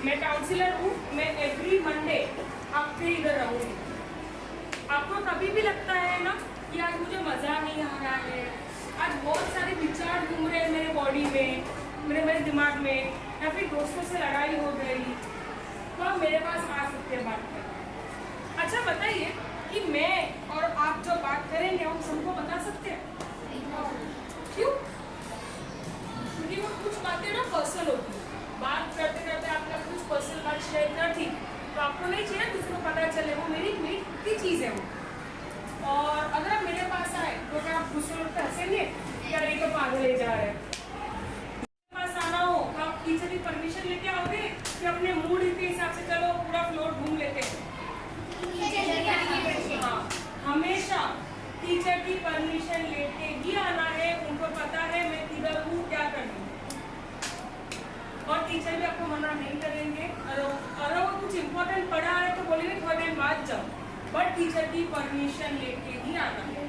मैं काउंसिलर हूँ, मैं एवरी मंडे आपके इधर रहूँगी। आपको कभी भी लगता है ना कि आज मुझे मज़ा नहीं आ रहा है, आज बहुत सारे विचार घूम रहे हैं मेरे बॉडी में, मेरे दिमाग में, या फिर दोस्तों से लड़ाई हो गई, तो आप मेरे पास आ सकते हैं बात करने। अच्छा बताइए कि मैं और आप जो बात करेंगे हम सबको बता सकते हैं? क्यों? क्योंकि वो कुछ बातें ना पर्सनल होती है। बात करते करते आपने कुछ पर्सनल बात शेयर कर दी तो आपको नहीं चाहिए दूसरों को पता चले वो मेरी की चीज़ है वो। और अगर आप मेरे पास आए तो क्या आप दूसरे लोग हंसेंगे या ये तो पागल ले जा रहे हैं? मेरे पास आना हो तो आप टीचर की परमिशन लेके आओगे कि अपने मूड के हिसाब से चलो पूरा फ्लोर घूम लेते हैं? हाँ, हमेशा टीचर की परमिशन लेके ही आना है। उनको पता है मैं किधर हूँ, क्या करना, और टीचर भी आपको मना नहीं करेंगे। अगर वो कुछ इम्पोर्टेंट पढ़ा है तो बोलेंगे थोड़ा टाइम बाद जाओ, बट टीचर की परमिशन लेके ही आना है।